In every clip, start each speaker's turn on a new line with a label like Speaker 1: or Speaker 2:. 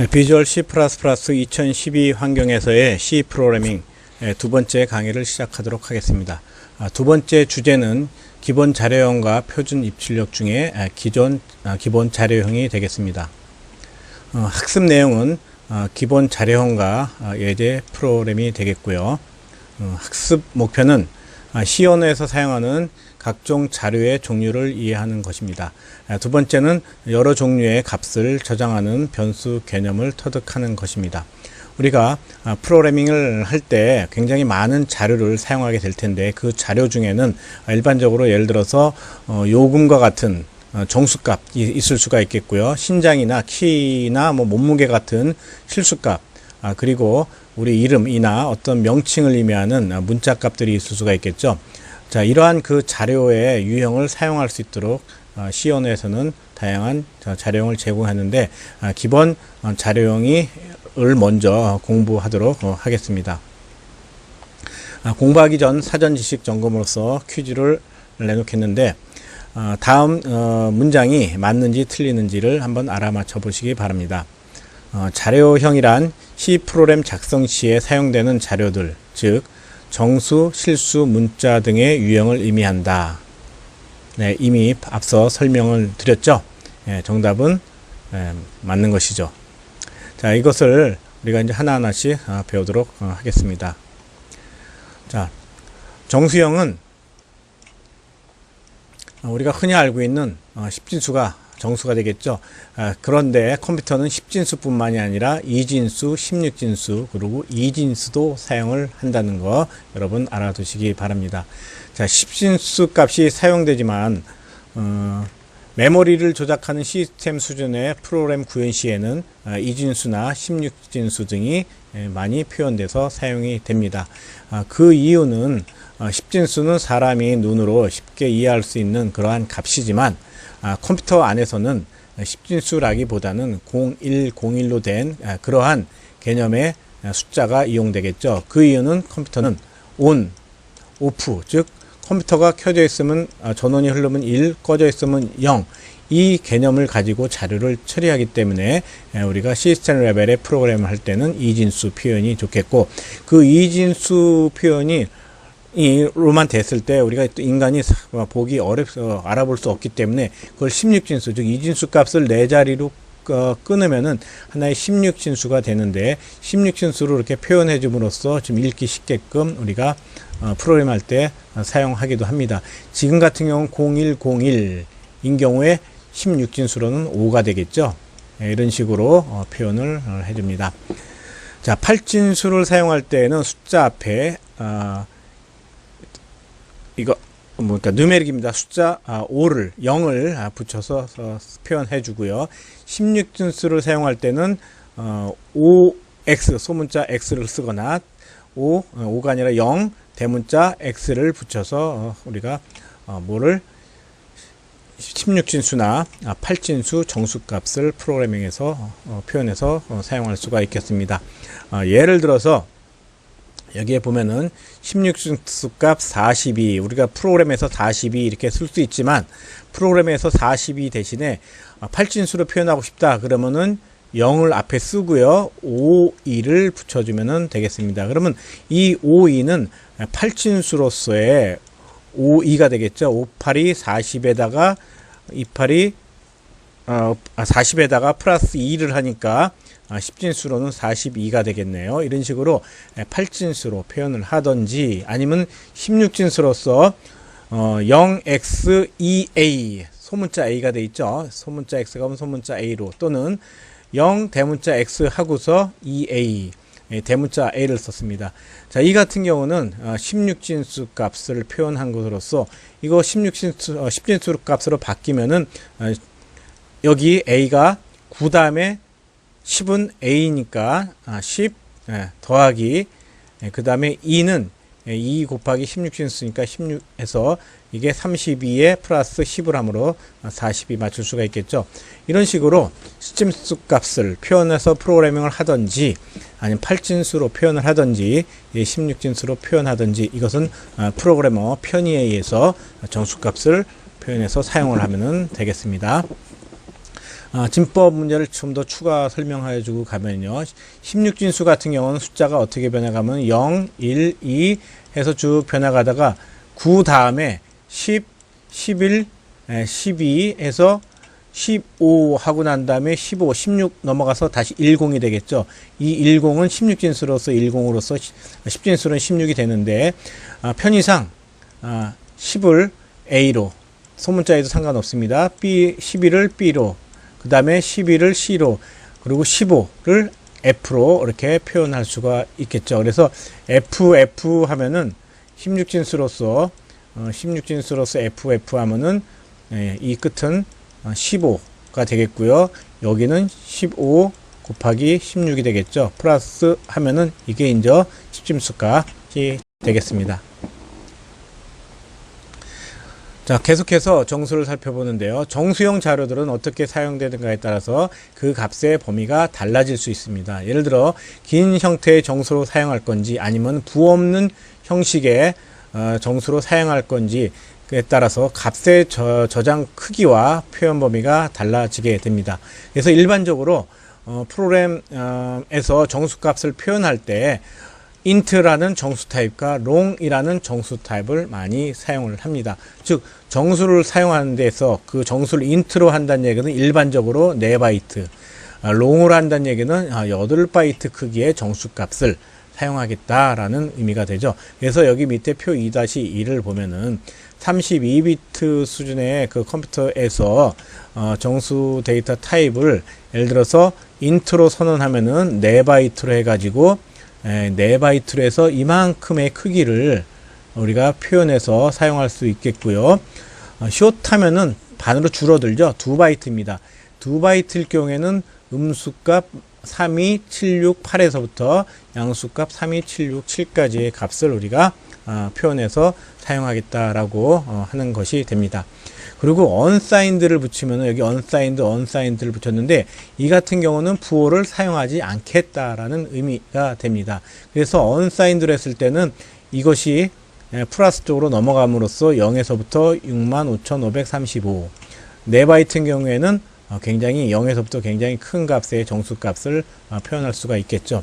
Speaker 1: 비주얼 C++ 2012 환경에서의 C 프로그래밍 두 번째 강의를 시작하도록 하겠습니다. 두 번째 주제는 기본 자료형과 표준 입출력 중에 기본 자료형이 되겠습니다. 학습 내용은 기본 자료형과 예제 프로그램이 되겠고요. 학습 목표는 C 언어에서 사용하는 각종 자료의 종류를 이해하는 것입니다. 두 번째는 여러 종류의 값을 저장하는 변수 개념을 터득하는 것입니다. 우리가 프로그래밍을 할 때 굉장히 많은 자료를 사용하게 될 텐데, 그 자료 중에는 일반적으로 예를 들어서 요금과 같은 정수값이 있을 수가 있겠고요. 신장이나 키나 몸무게 같은 실수값, 그리고 우리 이름이나 어떤 명칭을 의미하는 문자값들이 있을 수가 있겠죠. 자, 이러한 그 자료의 유형을 사용할 수 있도록 C 언어에서는 다양한 자료형을 제공하는데, 기본 자료형을 먼저 공부하도록 하겠습니다. 공부하기 전 사전 지식 점검으로서 퀴즈를 내놓겠는데, 다음 문장이 맞는지 틀리는지를 한번 알아맞혀 보시기 바랍니다. 자료형이란 C 프로그램 작성 시에 사용되는 자료들, 즉 정수, 실수, 문자 등의 유형을 의미한다. 네, 이미 앞서 설명을 드렸죠. 정답은 맞는 것이죠. 자, 이것을 우리가 이제 하나하나씩 배우도록 하겠습니다. 자, 정수형은 우리가 흔히 알고 있는 십진수가 정수가 되겠죠. 그런데 컴퓨터는 십진수 뿐만이 아니라 이진수, 16진수, 그리고 이진수도 사용을 한다는 거 여러분 알아두시기 바랍니다. 자, 십진수 값이 사용되지만 메모리를 조작하는 시스템 수준의 프로그램 구현 시에는 이진수나 16진수 등이 많이 표현돼서 사용이 됩니다. 그 이유는 십진수는 사람이 눈으로 쉽게 이해할 수 있는 그러한 값이지만, 컴퓨터 안에서는 십진수라기보다는 0101로 된 그러한 개념의 숫자가 이용되겠죠. 그 이유는 컴퓨터는 ON, OFF, 즉 컴퓨터가 켜져 있으면 전원이 흐르면 1, 꺼져 있으면 0, 이 개념을 가지고 자료를 처리하기 때문에 우리가 시스템 레벨의 프로그램을 할 때는 이진수 표현이 좋겠고, 그 이진수 표현이 로만 됐을 때 우리가 또 인간이 보기 어렵서 알아볼 수 없기 때문에 그걸 16진수, 즉 이진수 값을 4자리로 끊으면은 하나의 16진수가 되는데, 16진수로 이렇게 표현해 줌으로써 좀 읽기 쉽게끔 우리가 프로그램 할 때 사용하기도 합니다. 지금 같은 경우는 0101인 경우에 16진수로는 5가 되겠죠. 이런 식으로 표현을 해줍니다. 자, 8진수를 사용할 때는 숫자 앞에 그러니까 누메릭입니다. 숫자 5를 0을 붙여서 표현해 주고요. 16진수를 사용할 때는 OX 소문자 X를 쓰거나 5가 아니라 0 대문자 X를 붙여서 우리가 16진수나 8진수 정수값을 프로그래밍에서 표현해서 사용할 수가 있겠습니다. 예를 들어서 여기에 보면은 16진수 값 42, 우리가 프로그램에서 42 이렇게 쓸 수 있지만, 프로그램에서 42 대신에 8진수로 표현하고 싶다 그러면은 0을 앞에 쓰고요, 52를 붙여주면 되겠습니다. 그러면 이 52는 8진수로서의 52가 되겠죠. 58이 40에다가 28이 40에다가 플러스 2를 하니까 10진수로는 42가 되겠네요. 이런 식으로 8진수로 표현을 하든지, 아니면 16진수로서 0x2a 소문자 a가 돼 있죠. 소문자 x가 오면 소문자 a로, 또는 0 대문자 x 하고서 2a 대문자 a를 썼습니다. 자, 이 같은 경우는 16진수 값을 표현한 것으로서 이거 10진수 값으로 바뀌면은 여기 a가 9 다음에 10은 a니까 10 더하기 그 다음에 2는 2 곱하기 16진수니까 16해서 이게 32에 플러스 10을 함으로 40이 맞출 수가 있겠죠. 이런 식으로 10진수 값을 표현해서 프로그래밍을 하든지, 아니면 8진수로 표현을 하든지 16진수로 표현하든지, 이것은 프로그래머 편의에 의해서 정수값을 표현해서 사용을 하면 되겠습니다. 진법 문제를 좀 더 추가 설명해 주고 가면요. 16진수 같은 경우는 숫자가 어떻게 변해가면 0, 1, 2 해서 쭉 변해가다가 9 다음에 10, 11, 12 해서 15 하고 난 다음에 15, 16 넘어가서 다시 10이 되겠죠. 이 10은 16진수로서 10으로서 10진수로는 16이 되는데, 편의상 10을 A로, 소문자에도 상관없습니다. B, 11을 B로, 그 다음에 11을 C로, 그리고 15를 F로 이렇게 표현할 수가 있겠죠. 그래서 FF 하면은 16진수로서 FF 하면은 이 끝은 15가 되겠고요. 여기는 15 곱하기 16이 되겠죠. 플러스 하면은 이게 이제 10진수값이 되겠습니다. 자, 계속해서 정수를 살펴보는데요. 정수형 자료들은 어떻게 사용되는가에 따라서 그 값의 범위가 달라질 수 있습니다. 예를 들어 긴 형태의 정수로 사용할 건지 아니면 부 없는 형식의 정수로 사용할 건지 에 따라서 값의 저장 크기와 표현 범위가 달라지게 됩니다. 그래서 일반적으로 프로그램에서 정수값을 표현할 때 int라는 정수 타입과 long이라는 정수 타입을 많이 사용을 합니다. 즉 정수를 사용하는 데서 그 정수를 int로 한다는 얘기는 일반적으로 4바이트, long으로 한다는 얘기는 8바이트 크기의 정수값을 사용하겠다라는 의미가 되죠. 그래서 여기 밑에 표 2-2를 보면은 32비트 수준의 그 컴퓨터에서 정수 데이터 타입을 예를 들어서 int로 선언하면은 4바이트로 해가지고 4바이트로 해서 이만큼의 크기를 우리가 표현해서 사용할 수 있겠고요. short 하면은 반으로 줄어들죠. 2바이트입니다. 2바이트일 경우에는 음수값 32768에서부터 양수값 32767까지의 값을 우리가 표현해서 사용하겠다라고 하는 것이 됩니다. 그리고 unsigned를 붙이면 여기 unsigned를 붙였는데 이 같은 경우는 부호를 사용하지 않겠다라는 의미가 됩니다. 그래서 unsigned를 했을 때는 이것이 플러스 쪽으로 넘어감으로써 0에서부터 65,535 4바이트인 경우에는 굉장히 0에서부터 굉장히 큰 값의 정수값을 표현할 수가 있겠죠.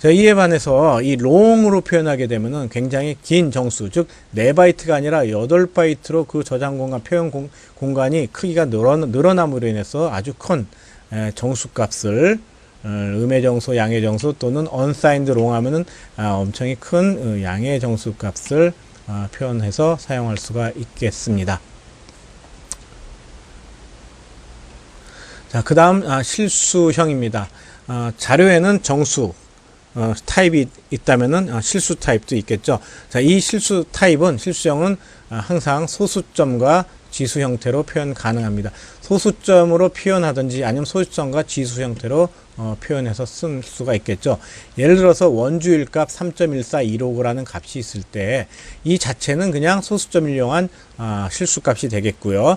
Speaker 1: 자, 이에 반해서 이 long으로 표현하게 되면은 굉장히 긴 정수, 즉 4바이트가 아니라 8바이트로 그 저장 공간, 표현 공간이 크기가 늘어남으로 인해서 아주 큰 정수값을 음의 정수, 양의 정수 또는 unsigned long 하면은 엄청히 큰 양의 정수값을 표현해서 사용할 수가 있겠습니다. 자, 그 다음 실수형입니다. 자료에는 정수 타입이 있다면은 실수 타입도 있겠죠. 자, 이 실수형은 항상 소수점과 지수 형태로 표현 가능합니다. 소수점으로 표현하든지 아니면 소수점과 지수 형태로 표현해서 쓸 수가 있겠죠. 예를 들어서 원주일값 3.1415라는 값이 있을 때 이 자체는 그냥 소수점을 이용한 실수값이 되겠고요.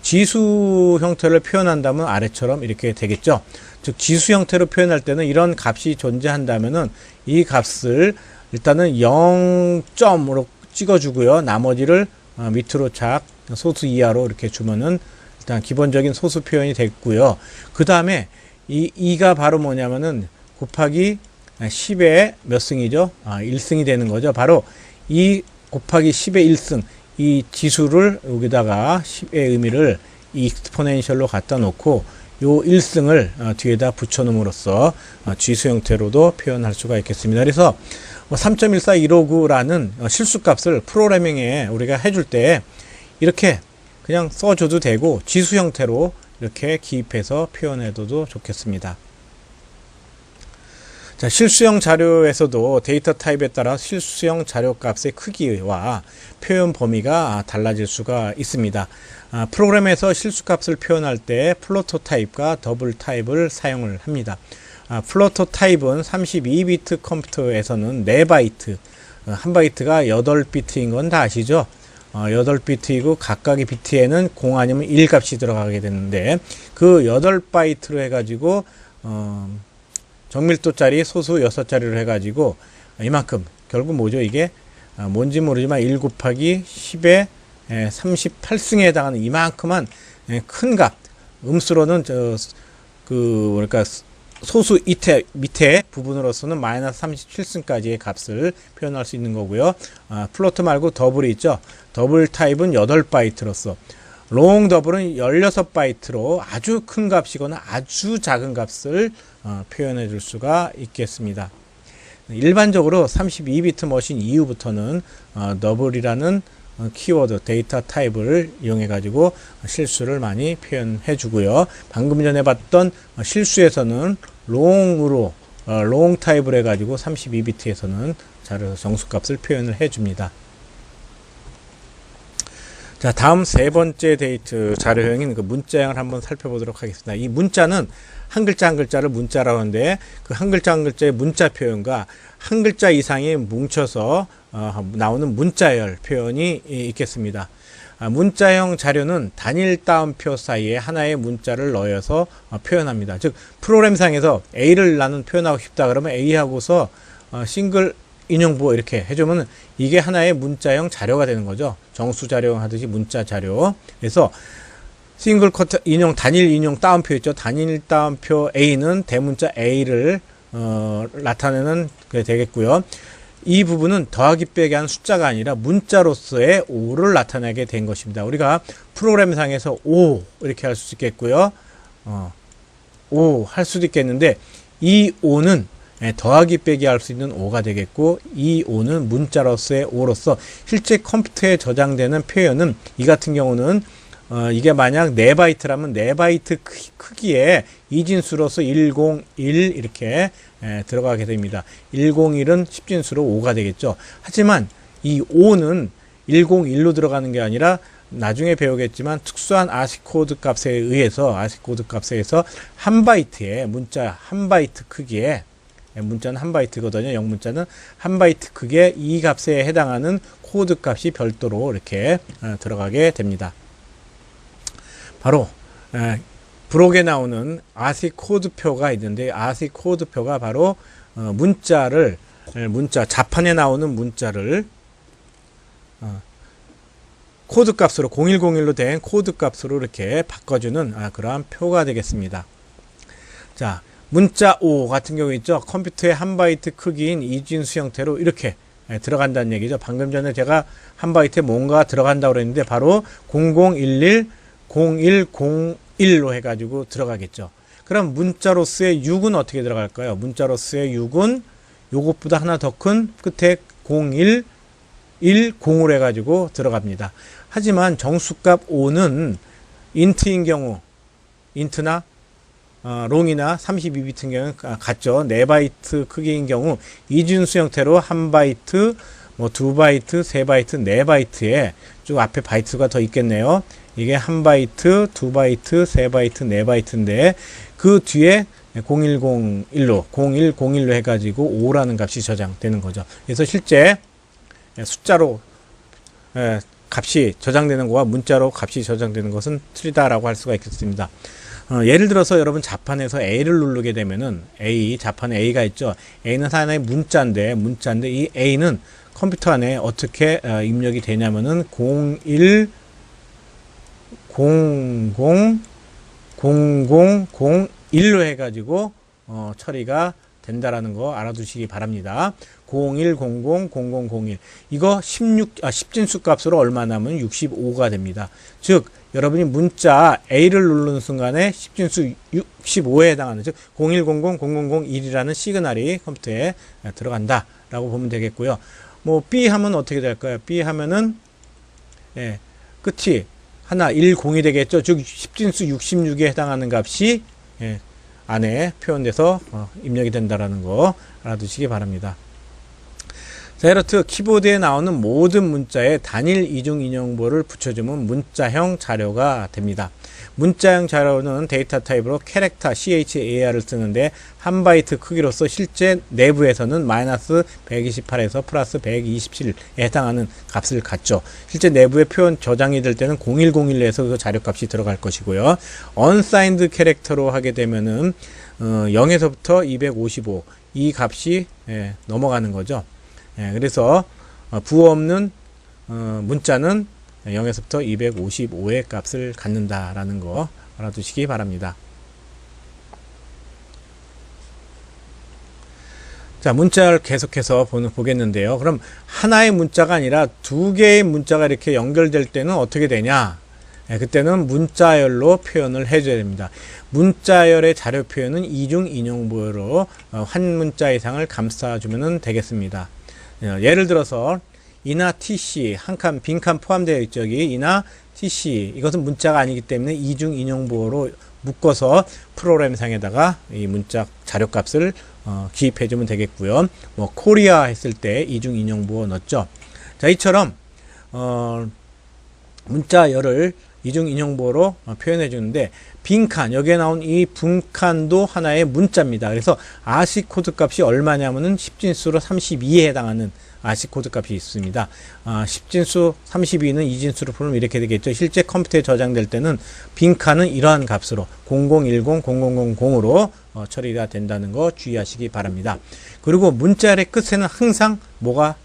Speaker 1: 지수 형태를 표현한다면 아래처럼 이렇게 되겠죠. 즉 지수 형태로 표현할 때는 이런 값이 존재한다면은 이 값을 일단은 0점으로 찍어주고요. 나머지를 밑으로 착 소수 이하로 이렇게 주면은 일단 기본적인 소수 표현이 됐고요. 그 다음에 이 2가 바로 뭐냐면은 곱하기 10의 몇 승이죠? 1승이 되는 거죠. 바로 2 곱하기 10의 1승, 이 지수를 여기다가 10의 의미를 이 익스포넨셜로 갖다 놓고 요 1승을 뒤에다 붙여 놓음으로써 지수 형태로도 표현할 수가 있겠습니다. 그래서 3.14159라는 실수값을 프로그래밍에 우리가 해줄 때 이렇게 그냥 써줘도 되고 지수 형태로 이렇게 기입해서 표현해도 좋겠습니다. 자, 실수형 자료에서도 데이터 타입에 따라 실수형 자료 값의 크기와 표현 범위가 달라질 수가 있습니다. 프로그램에서 실수값을 표현할 때 플로터 타입과 더블 타입을 사용을 합니다. 플로터 타입은 32비트 컴퓨터에서는 4바이트, 1바이트가 8비트인 건 다 아시죠? 8비트이고 각각의 비트에는 0 아니면 1 값이 들어가게 되는데 그 8바이트로 해가지고 정밀도짜리 소수 6자리로 해가지고 이만큼 결국 뭐죠 이게 뭔지 모르지만 1 곱하기 10의 38승에 해당하는 이만큼한 큰 값, 음수로는 뭐랄까 소수 밑에 부분으로서는 마이너스 37승까지의 값을 표현할 수 있는 거고요. 플로트 말고 더블이 있죠. 더블 타입은 8바이트로서, 롱 더블은 16바이트로 아주 큰 값이거나 아주 작은 값을 표현해 줄 수가 있겠습니다. 일반적으로 32비트 머신 이후부터는 더블이라는 키워드 데이터 타입을 이용해 가지고 실수를 많이 표현해 주고요. 방금 전에 봤던 실수에서는 롱 타입을 해 가지고 32비트에서는 정수값을 표현을 해 줍니다. 자, 다음 세 번째 데이트 자료형인 그 문자형을 한번 살펴보도록 하겠습니다. 이 문자는 한 글자 한 글자를 문자라고 하는데, 그 한 글자 한 글자의 문자 표현과 한 글자 이상이 뭉쳐서 나오는 문자열 표현이 있겠습니다. 문자형 자료는 단일 따옴표 사이에 하나의 문자를 넣어서 표현합니다. 즉 프로그램상에서 A를 나는 표현하고 싶다 그러면 A하고서 싱글 인용부 이렇게 해주면 이게 하나의 문자형 자료가 되는 거죠. 정수 자료 하듯이 문자 자료. 그래서 싱글 커트 인용, 단일 인용 따옴표 있죠. 단일 따옴표 A는 대문자 A를 나타내는 게 되겠고요. 이 부분은 더하기 빼기 한 숫자가 아니라 문자로서의 5를 나타내게 된 것입니다. 우리가 프로그램상에서 5 이렇게 할 수 있겠고요. 5 할 수도 있겠는데, 이 5는 더하기 빼기 할 수 있는 5가 되겠고, 이 5는 문자로서의 5로서 실제 컴퓨터에 저장되는 표현은, 이 같은 경우는 이게 만약 4바이트라면 4바이트 크기의 이진수로서 101 이렇게 들어가게 됩니다. 101은 10진수로 5가 되겠죠. 하지만 이 5는 101로 들어가는 게 아니라 나중에 배우겠지만 특수한 ASCII 코드 값에 의해서 한 바이트의 문자 한 바이트 크기의, 문자는 한 바이트거든요. 영문자는 한 바이트 크기의 이 값에 해당하는 코드 값이 별도로 이렇게 들어가게 됩니다. 바로 브록에 나오는 ASCII 코드표가 있는데, ASCII 코드표가 바로 문자 자판에 나오는 문자를 코드 값으로 0101로 된 코드 값으로 이렇게 바꿔주는 그러한 표가 되겠습니다. 자, 문자 5 같은 경우 있죠. 컴퓨터의 한 바이트 크기인 이진수 형태로 이렇게 들어간다는 얘기죠. 방금 전에 제가 한 바이트에 뭔가 들어간다고 그랬는데 바로 0011 0101로 해가지고 들어가겠죠. 그럼 문자로서의 6은 어떻게 들어갈까요? 문자로서의 6은 요것보다 하나 더 큰 끝에 0110으로 해가지고 들어갑니다. 하지만 정수값 5는 인트인 경우, 인트나 롱이나 32비트인 경우는 같죠. 4바이트 크기인 경우 이진수 형태로 1바이트, 2바이트, 3바이트, 4바이트에 쭉 앞에 바이트가 더 있겠네요. 이게 1바이트, 2바이트, 3바이트, 4바이트인데 그 뒤에 0101로 해가지고 5라는 값이 저장되는 거죠. 그래서 실제 숫자로 값이 저장되는 거와 문자로 값이 저장되는 것은 틀리다라고 할 수가 있겠습니다. 예를 들어서 여러분 자판에서 A를 누르게 되면은 자판에 A가 있죠. A는 하나의 문자인데 이 A는 컴퓨터 안에 어떻게 입력이 되냐면은 0001로 해가지고 처리가 된다라는 거 알아두시기 바랍니다. 01000001 이거 10진수 값으로 얼마 남으면 65가 됩니다. 즉 여러분이 문자 A를 누르는 순간에 10진수 65에 해당하는, 즉 01000001이라는 시그널이 컴퓨터에 들어간다 라고 보면 되겠고요. B 하면 어떻게 될까요? B 하면은 끝이 하나 10이 되겠죠. 즉 10진수 66에 해당하는 값이 안에 표현돼서 입력이 된다라는 거 알아두시기 바랍니다. 자, 이렇듯 키보드에 나오는 모든 문자에 단일 이중 인용부를 붙여주면 문자형 자료가 됩니다. 문자형 자료는 데이터 타입으로 캐릭터 CHAR을 쓰는데 한 바이트 크기로서 실제 내부에서는 마이너스 128에서 플러스 127에 해당하는 값을 갖죠. 실제 내부에 표현 저장이 될 때는 0101에서 그 자료 값이 들어갈 것이고요. unsigned 캐릭터로 하게 되면은 0에서부터 255 이 값이 넘어가는 거죠. 그래서 부호 없는 문자는 0에서부터 255의 값을 갖는다라는 거 알아두시기 바랍니다. 자, 문자를 계속해서 보겠는데요. 그럼 하나의 문자가 아니라 두 개의 문자가 이렇게 연결될 때는 어떻게 되냐? 그때는 문자열로 표현을 해줘야 됩니다. 문자열의 자료 표현은 이중 인용부호로 한 문자 이상을 감싸주면 되겠습니다. 예를 들어서 이나 tc 한 칸 빈칸 포함되어 있죠. 여기 이나 tc 이것은 문자가 아니기 때문에 이중 인용부호로 묶어서 프로그램상에다가 이 문자 자료값을 기입해 주면 되겠고요. 뭐 코리아 했을 때 이중 인용부호 넣었죠. 자, 이처럼 문자열을 이중 인용부호로 표현해 주는데 빈칸 여기에 나온 이 분칸도 하나의 문자입니다. 그래서 아시 코드 값이 얼마냐면은 10진수로 32에 해당하는 아시 코드 값이 있습니다. 10진수 32는 2진수로 풀면 이렇게 되겠죠. 실제 컴퓨터에 저장될 때는 빈칸은 이러한 값으로 0010, 0000으로 처리가 된다는 거 주의하시기 바랍니다. 그리고 문자열의 끝에는 항상 뭐가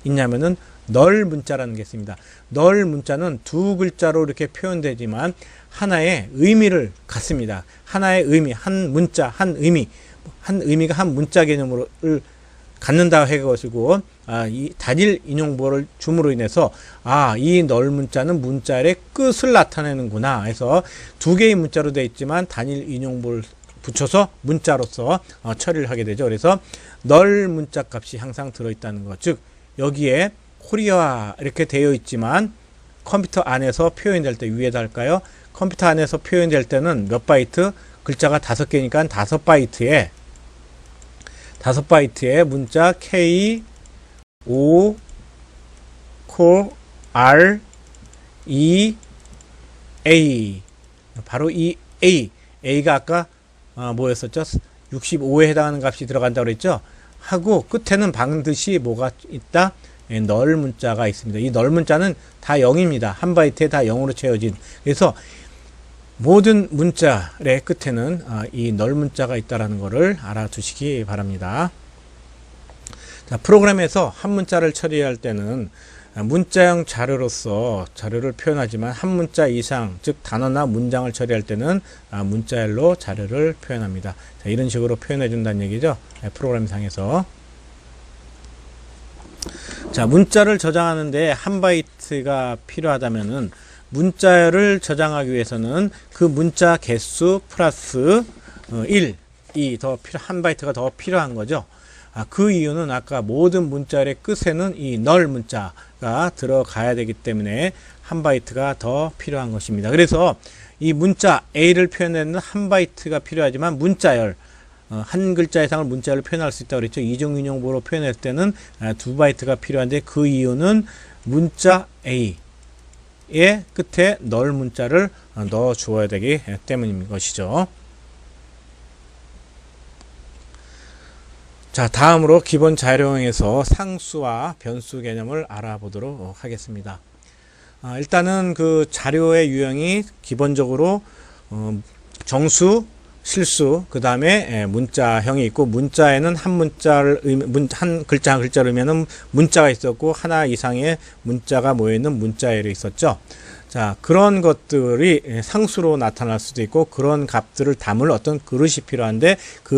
Speaker 1: 있냐면은 널 문자라는 게 있습니다. 널 문자는 두 글자로 이렇게 표현되지만 하나의 의미를 갖습니다. 하나의 의미, 한 문자, 한 의미가 한 문자 개념을 갖는다 해가지고 이 단일 인용부호를 줌으로 인해서 이 널 문자는 문자의 끝을 나타내는구나 해서 두 개의 문자로 되어 있지만 단일 인용부호를 붙여서 문자로서 처리를 하게 되죠. 그래서 널 문자 값이 항상 들어있다는 것, 즉 여기에 코리아 이렇게 되어 있지만 컴퓨터 안에서 표현될 때 위에다 할까요? 컴퓨터 안에서 표현될 때는 몇 바이트? 글자가 5개니까 5바이트에 문자 K, O, R, E, A 바로 이 A가 아까 뭐였었죠? 65에 해당하는 값이 들어간다고 그랬죠? 하고 끝에는 반드시 뭐가 있다? 널 문자가 있습니다. 이 널 문자는 다 0입니다. 한 바이트에 다 0으로 채워진. 그래서 모든 문자의 끝에는 이 널 문자가 있다라는 것을 알아두시기 바랍니다. 자, 프로그램에서 한 문자를 처리할 때는 문자형 자료로서 자료를 표현하지만 한 문자 이상, 즉 단어나 문장을 처리할 때는 문자열로 자료를 표현합니다. 자, 이런 식으로 표현해 준다는 얘기죠. 프로그램상에서. 자, 문자를 저장하는데 한 바이트가 필요하다면은 문자열을 저장하기 위해서는 그 문자 개수 플러스 1이 더 한 바이트가 더 필요한 거죠. 그 이유는 아까 모든 문자열의 끝에는 이 널 문자가 들어가야 되기 때문에 한 바이트가 더 필요한 것입니다. 그래서 이 문자 A를 표현하는 한 바이트가 필요하지만 문자열 한 글자 이상을 문자열로 표현할 수 있다고 그랬죠. 이중 인용부호로 표현할 때는 2바이트가 필요한데 그 이유는 문자 A의 끝에 널 문자를 넣어 주어야 되기 때문인 것이죠. 자, 다음으로 기본 자료형에서 상수와 변수 개념을 알아보도록 하겠습니다. 일단은 그 자료의 유형이 기본적으로 정수, 실수, 그 다음에 문자형이 있고, 문자에는 한 글자 한 글자를 의미하는 문자가 있었고, 하나 이상의 문자가 모여있는 문자열이 있었죠. 자, 그런 것들이 상수로 나타날 수도 있고, 그런 값들을 담을 어떤 그릇이 필요한데,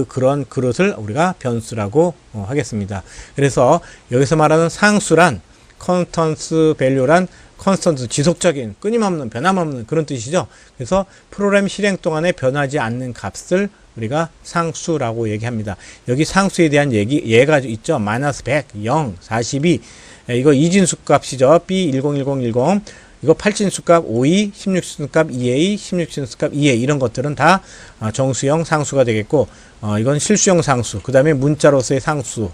Speaker 1: 그런 그릇을 우리가 변수라고 하겠습니다. 그래서 여기서 말하는 상수란, 컨스턴트 밸류란 컨스턴트, 지속적인, 끊임없는, 변함없는 그런 뜻이죠. 그래서 프로그램 실행 동안에 변하지 않는 값을 우리가 상수라고 얘기합니다. 여기 상수에 대한 예가 있죠. 마이너스 100, 0, 42. 이거 이진수 값이죠. B101010. 이거 8진수 값 5E, 16진수 값 2A, 16진수 값 2A. 이런 것들은 다 정수형 상수가 되겠고, 이건 실수형 상수. 그 다음에 문자로서의 상수.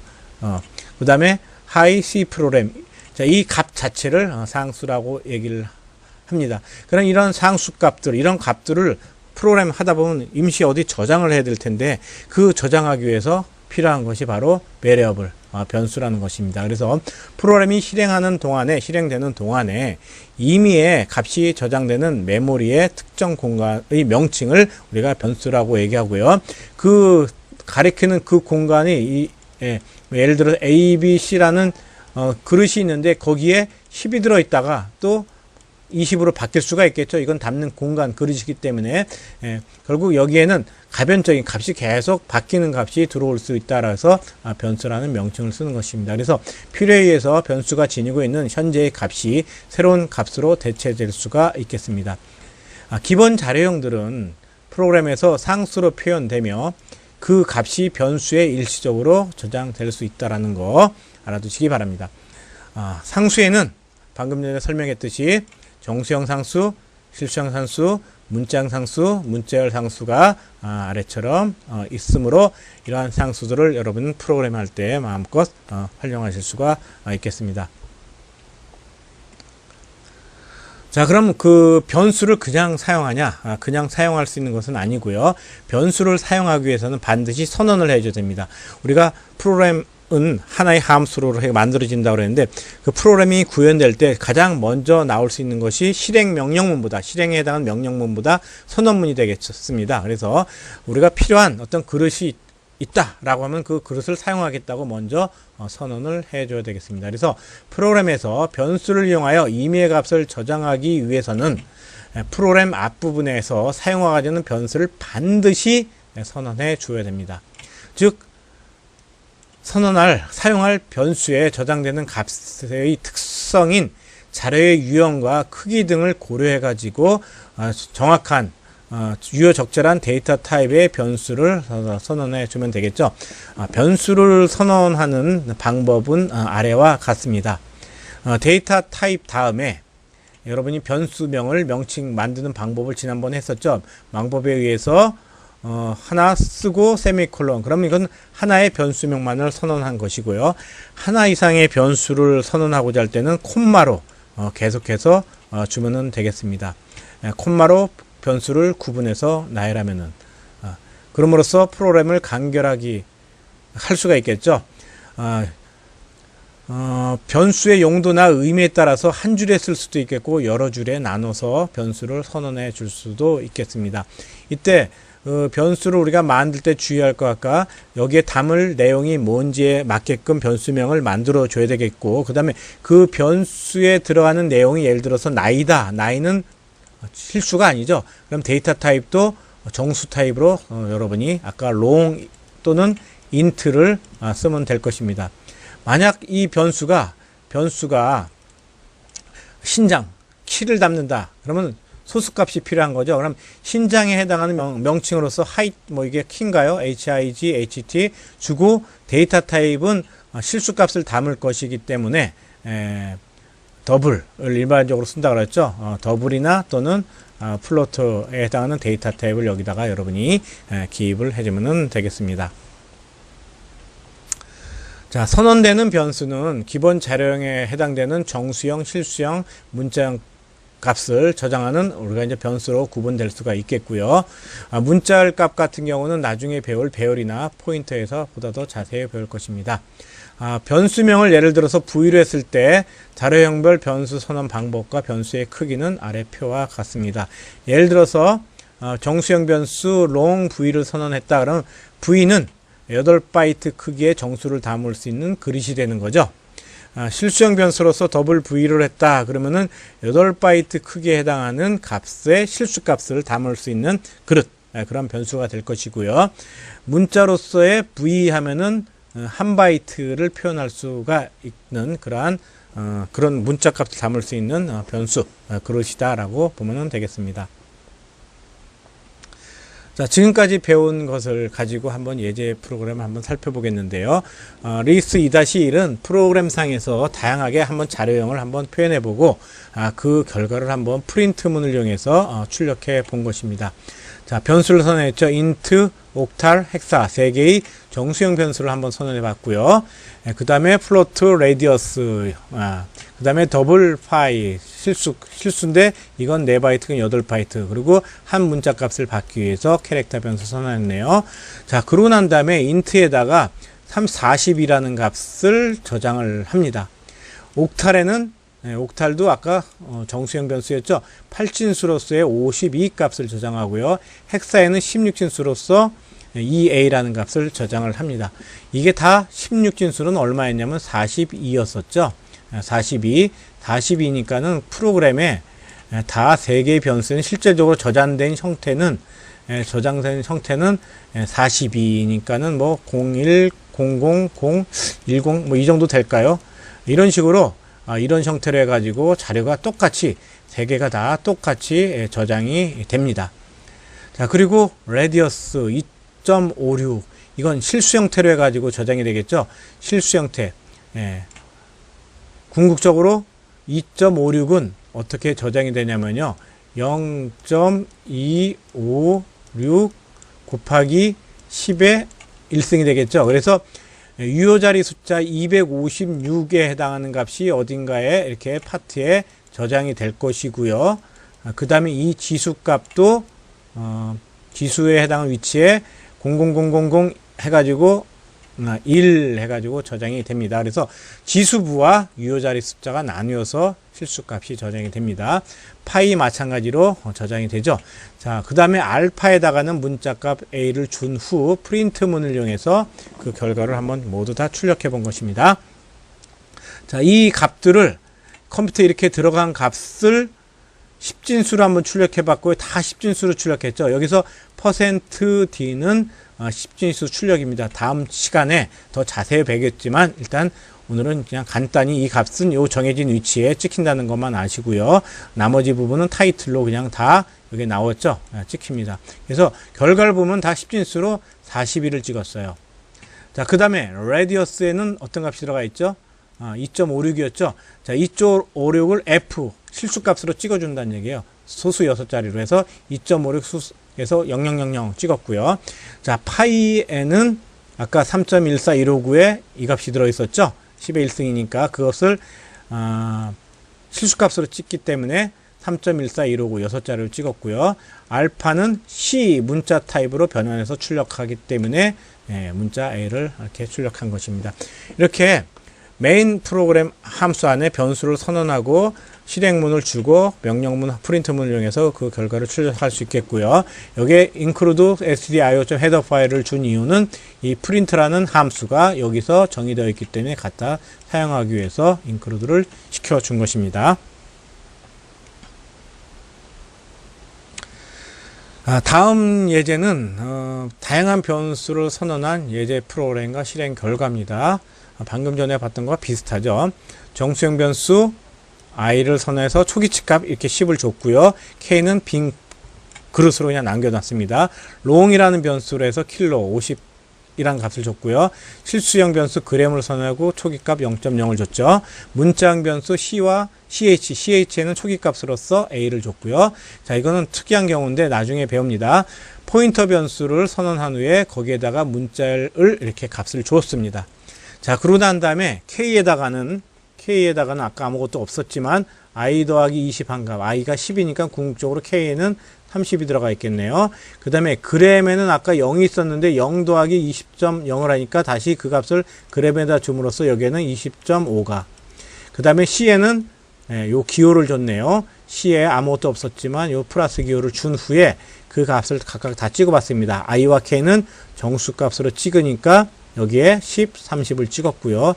Speaker 1: 그 다음에 하이 C 프로그램. 자, 이 값 자체를 상수라고 얘기를 합니다. 그럼 이런 상수 값들, 이런 값들을 프로그램 하다 보면 임시 어디 저장을 해야 될 텐데, 그 저장하기 위해서 필요한 것이 바로 variable, 변수라는 것입니다. 그래서 프로그램이 실행되는 동안에 임의의 값이 저장되는 메모리의 특정 공간의 명칭을 우리가 변수라고 얘기하고요. 그 가리키는 그 공간이 예를 들어 A, B, C라는 그릇이 있는데 거기에 10이 들어있다가 또 20으로 바뀔 수가 있겠죠. 이건 담는 공간 그릇이기 때문에 결국 여기에는 가변적인 값이 계속 바뀌는 값이 들어올 수 있다라서 변수라는 명칭을 쓰는 것입니다. 그래서 필요에 의해서 변수가 지니고 있는 현재의 값이 새로운 값으로 대체될 수가 있겠습니다. 기본 자료형들은 프로그램에서 상수로 표현되며 그 값이 변수에 일시적으로 저장될 수 있다는 거 알아두시기 바랍니다. 상수에는 방금 전에 설명했듯이 정수형 상수, 실수형 상수, 문자형 상수, 문자열 상수가 아래처럼 있으므로 이러한 상수들을 여러분 프로그램 할 때 마음껏 활용하실 수가 있겠습니다. 자, 그럼 그 변수를 그냥 사용하냐? 그냥 사용할 수 있는 것은 아니고요. 변수를 사용하기 위해서는 반드시 선언을 해줘야 됩니다. 우리가 프로그램은 하나의 함수로 만들어진다고 그랬는데 그 프로그램이 구현될 때 가장 먼저 나올 수 있는 것이 실행 명령문보다, 실행에 해당하는 명령문보다 선언문이 되겠습니다. 그래서 우리가 필요한 어떤 그릇이 있다라고 하면 그 그릇을 사용하겠다고 먼저 선언을 해줘야 되겠습니다. 그래서 프로그램에서 변수를 이용하여 임의의 값을 저장하기 위해서는 프로그램 앞부분에서 사용하게 되는 변수를 반드시 선언해 줘야 됩니다. 즉 사용할 변수에 저장되는 값의 특성인 자료의 유형과 크기 등을 고려해 가지고 정확한 유효적절한 데이터 타입의 변수를 선언해 주면 되겠죠. 변수를 선언하는 방법은 아래와 같습니다. 데이터 타입 다음에 여러분이 변수명을 명칭 만드는 방법을 지난번에 했었죠. 방법에 의해서 하나 쓰고 세미콜론, 그럼 이건 하나의 변수명만을 선언한 것이고요. 하나 이상의 변수를 선언하고자 할 때는 콤마로 계속해서 주면 되겠습니다. 콤마로 변수를 구분해서 나열하면은 그럼으로써 프로그램을 간결하게 할 수가 있겠죠. 변수의 용도나 의미에 따라서 한 줄에 쓸 수도 있겠고 여러 줄에 나눠서 변수를 선언해 줄 수도 있겠습니다. 이때 변수를 우리가 만들 때 주의할 것 같까 여기에 담을 내용이 뭔지에 맞게끔 변수명을 만들어 줘야 되겠고, 그 다음에 그 변수에 들어가는 내용이 예를 들어서 나이다. 나이는 실수가 아니죠. 그럼 데이터 타입도 정수 타입으로 여러분이 아까 long 또는 int를 쓰면 될 것입니다. 만약 이 변수가 신장, 키를 담는다. 그러면 소수값이 필요한 거죠. 그럼 신장에 해당하는 명칭으로서 height, 이게 키인가요? HIG, HT 주고 데이터 타입은 실수값을 담을 것이기 때문에 더블을 일반적으로 쓴다고 그랬죠. 더블이나 또는 플로트에 해당하는 데이터 타입을 여기다가 여러분이 기입을 해주면 되겠습니다. 자, 선언되는 변수는 기본 자료형에 해당되는 정수형, 실수형, 문자형 값을 저장하는 우리가 이제 변수로 구분될 수가 있겠고요. 문자열 값 같은 경우는 나중에 배울 배열이나 포인터에서 보다 더 자세히 배울 것입니다. 변수명을 예를 들어서 V로 했을 때 자료형별 변수 선언 방법과 변수의 크기는 아래 표와 같습니다. 예를 들어서 정수형 변수 long V를 선언했다. 그러면 V는 8바이트 크기의 정수를 담을 수 있는 그릇이 되는 거죠. 실수형 변수로서 더블 V를 했다. 그러면은 8바이트 크기에 해당하는 값의 실수값을 담을 수 있는 그릇, 그런 변수가 될 것이고요. 문자로서의 V 하면은 1바이트를 표현할 수가 있는 그러한 그런 문자 값을 담을 수 있는 변수 그릇이다라고 보면 되겠습니다. 자, 지금까지 배운 것을 가지고 한번 예제 프로그램을 한번 살펴보겠는데요. 리스 2-1은 프로그램상에서 다양하게 한번 자료형을 한번 표현해보고 그 결과를 한번 프린트문을 이용해서 출력해 본 것입니다. 자, 변수를 선언했죠. int, 옥탈, 헥사 3개의 정수형 변수를 한번 선언해 봤고요. 그 다음에 플로트, 레디어스, 그 다음에 더블 파이, 실수인데 이건 4바이트가 8바이트, 그리고 한 문자 값을 받기 위해서 캐릭터 변수 선언했네요. 자, 그러고 난 다음에 int에다가 40이라는 값을 저장을 합니다. 옥탈에는 옥탈도 아까 정수형 변수였죠. 8진수로서의 52 값을 저장하고요. 헥사에는 16진수로서 2a라는 값을 저장을 합니다. 이게 다 16진수는 얼마였냐면 42였었죠. 42니까는 프로그램에 다 세 개의 변수는 실제적으로 저장된 형태는 42니까는 뭐 01, 00, 0, 10 뭐 이 정도 될까요? 이런 식으로 이런 형태로 해가지고 자료가 똑같이 세 개가 다 똑같이 저장이 됩니다. 자, 그리고 레디어스 2.56 이건 실수 형태로 해가지고 저장이 되겠죠. 실수 형태. 궁극적으로 2.56은 어떻게 저장이 되냐면요. 0.256 곱하기 10의 1승이 되겠죠. 그래서 유효자리 숫자 256에 해당하는 값이 어딘가에 이렇게 파트에 저장이 될 것이고요. 그 다음에 이 지수값도 지수에 해당하는 위치에 00000 해가지고 1 해가지고 저장이 됩니다. 그래서 지수부와 유효자리 숫자가 나뉘어서 실수값이 저장이 됩니다. 파이 마찬가지로 저장이 되죠. 자, 그 다음에 알파에다가는 문자값 A를 준 후 프린트문을 이용해서 그 결과를 한번 모두 다 출력해 본 것입니다. 자, 이 값들을 컴퓨터에 이렇게 들어간 값을 10진수로 한번 출력해 봤고요. 다 10진수로 출력했죠. 여기서 %D는 10진수 출력입니다. 다음 시간에 더 자세히 배겠지만 일단 오늘은 그냥 간단히 이 값은 요 정해진 위치에 찍힌다는 것만 아시고요. 나머지 부분은 타이틀로 그냥 다 여기 나왔죠. 찍힙니다. 그래서 결과를 보면 다 10진수로 41을 찍었어요. 자, 그 다음에 레디어스에는 어떤 값이 들어가 있죠? 2.56이었죠. 자, 2.56을 F 실수값으로 찍어준다는 얘기예요. 소수 6자리로 해서 2.56 수에서 0000 찍었고요. 자, 파이에는 아까 3.14159에 이 값이 들어있었죠. 10의 1승이니까 그것을 실수값으로 찍기 때문에 3.14159 6자리를 찍었고요. 알파는 C 문자 타입으로 변환해서 출력하기 때문에 문자 A를 이렇게 출력한 것입니다. 이렇게 메인 프로그램 함수 안에 변수를 선언하고 실행문을 주고 명령문 프린트문을 이용해서 그 결과를 출력할 수 있겠고요. 여기에 include stdio.header 파일을 준 이유는 이 print라는 함수가 여기서 정의되어 있기 때문에 갖다 사용하기 위해서 include를 시켜준 것입니다. 다음 예제는 다양한 변수를 선언한 예제 프로그램과 실행 결과입니다. 방금 전에 봤던 것과 비슷하죠. 정수형 변수 i를 선언해서 초기값 이렇게 10을 줬고요. k는 빈 그릇으로 그냥 남겨놨습니다. long이라는 변수로 해서 킬로 50이라는 값을 줬고요. 실수형 변수 g을 선언하고 초기값 0.0을 줬죠. 문자형 변수 c와 ch에는 초기값으로서 a를 줬고요. 자, 이거는 특이한 경우인데 나중에 배웁니다. 포인터 변수를 선언한 후에 거기에다가 문자를 이렇게 값을 줬습니다. 자, 그러고 난 다음에 K에다가는 아까 아무것도 없었지만 I 더하기 20한 값, I가 10이니까 궁극적으로 K에는 30이 들어가 있겠네요. 그 다음에 그램에는 아까 0이 있었는데 0 더하기 20.0을 하니까 다시 그 값을 그램에다 줌으로써 여기에는 20.5가. 그 다음에 C에는 요 기호를 줬네요. C에 아무것도 없었지만 요 플러스 기호를 준 후에 그 값을 각각 다 찍어봤습니다. I와 K는 정수값으로 찍으니까 여기에 10, 30을 찍었고요.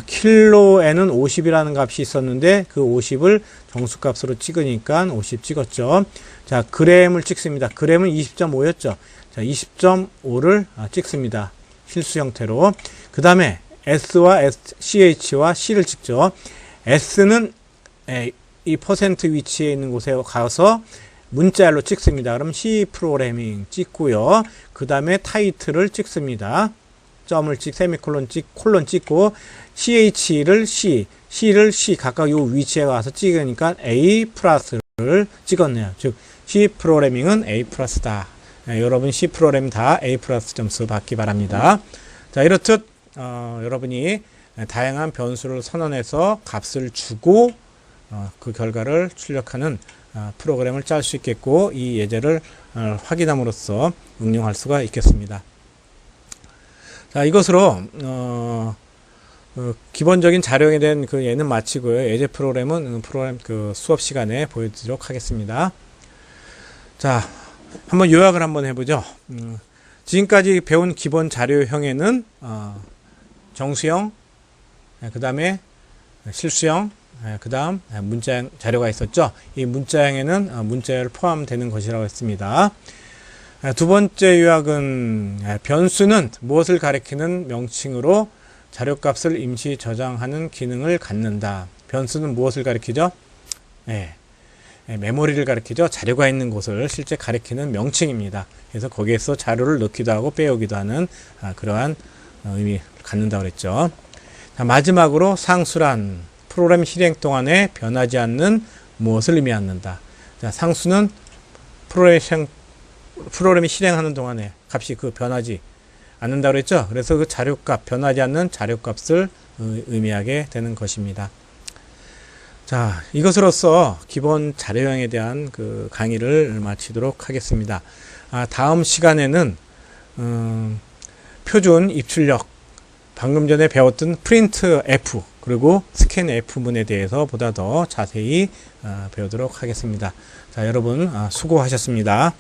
Speaker 1: 킬로에는 50이라는 값이 있었는데 그 50을 정수값으로 찍으니까 50 찍었죠. 자, 그램을 찍습니다. 그램은 20.5였죠. 자, 20.5를 찍습니다. 실수 형태로. 그 다음에 S와 CH와 C를 찍죠. S는 이 퍼센트 위치에 있는 곳에 가서 문자열로 찍습니다. 그럼 C 프로그래밍 찍고요. 그 다음에 타이틀을 찍습니다. 점을 세미콜론 콜론 찍고 CH를 C를 C 각각 요 위치에 와서 찍으니까 A 플러스를 찍었네요. 즉 C 프로그래밍은 A 플러스다. 여러분 C 프로그램 다 A 플러스 점수 받기 바랍니다. 자, 이렇듯 여러분이 다양한 변수를 선언해서 값을 주고 그 결과를 출력하는 프로그램을 짤 수 있겠고 이 예제를 확인함으로써 응용할 수가 있겠습니다. 자, 이것으로 기본적인 자료에 대한 그 예는 마치고요. 예제 프로그램은 그 수업 시간에 보여드리도록 하겠습니다. 자, 한번 요약을 한번 해보죠. 지금까지 배운 기본 자료형에는 정수형, 그 다음에 실수형, 그 다음 문자형 자료가 있었죠. 이 문자형에는 문자열 포함되는 것이라고 했습니다. 두 번째 요약은 변수는 무엇을 가리키는 명칭으로 자료값을 임시 저장하는 기능을 갖는다. 변수는 무엇을 가리키죠? 메모리를 가리키죠. 자료가 있는 곳을 실제 가리키는 명칭입니다. 그래서 거기에서 자료를 넣기도 하고 빼오기도 하는 그러한 의미를 갖는다고 그랬죠. 마지막으로 상수란 프로그램 실행 동안에 변하지 않는 무엇을 의미한다. 상수는 프로그램이 실행하는 동안에 값이 변하지 않는다고 그랬죠. 그래서 그 자료값, 변하지 않는 자료값을 의미하게 되는 것입니다. 자, 이것으로써 기본 자료형에 대한 그 강의를 마치도록 하겠습니다. 다음 시간에는 표준 입출력, 방금 전에 배웠던 프린트 F 그리고 스캔 F문에 대해서 보다 더 자세히 배우도록 하겠습니다. 자, 여러분 수고하셨습니다.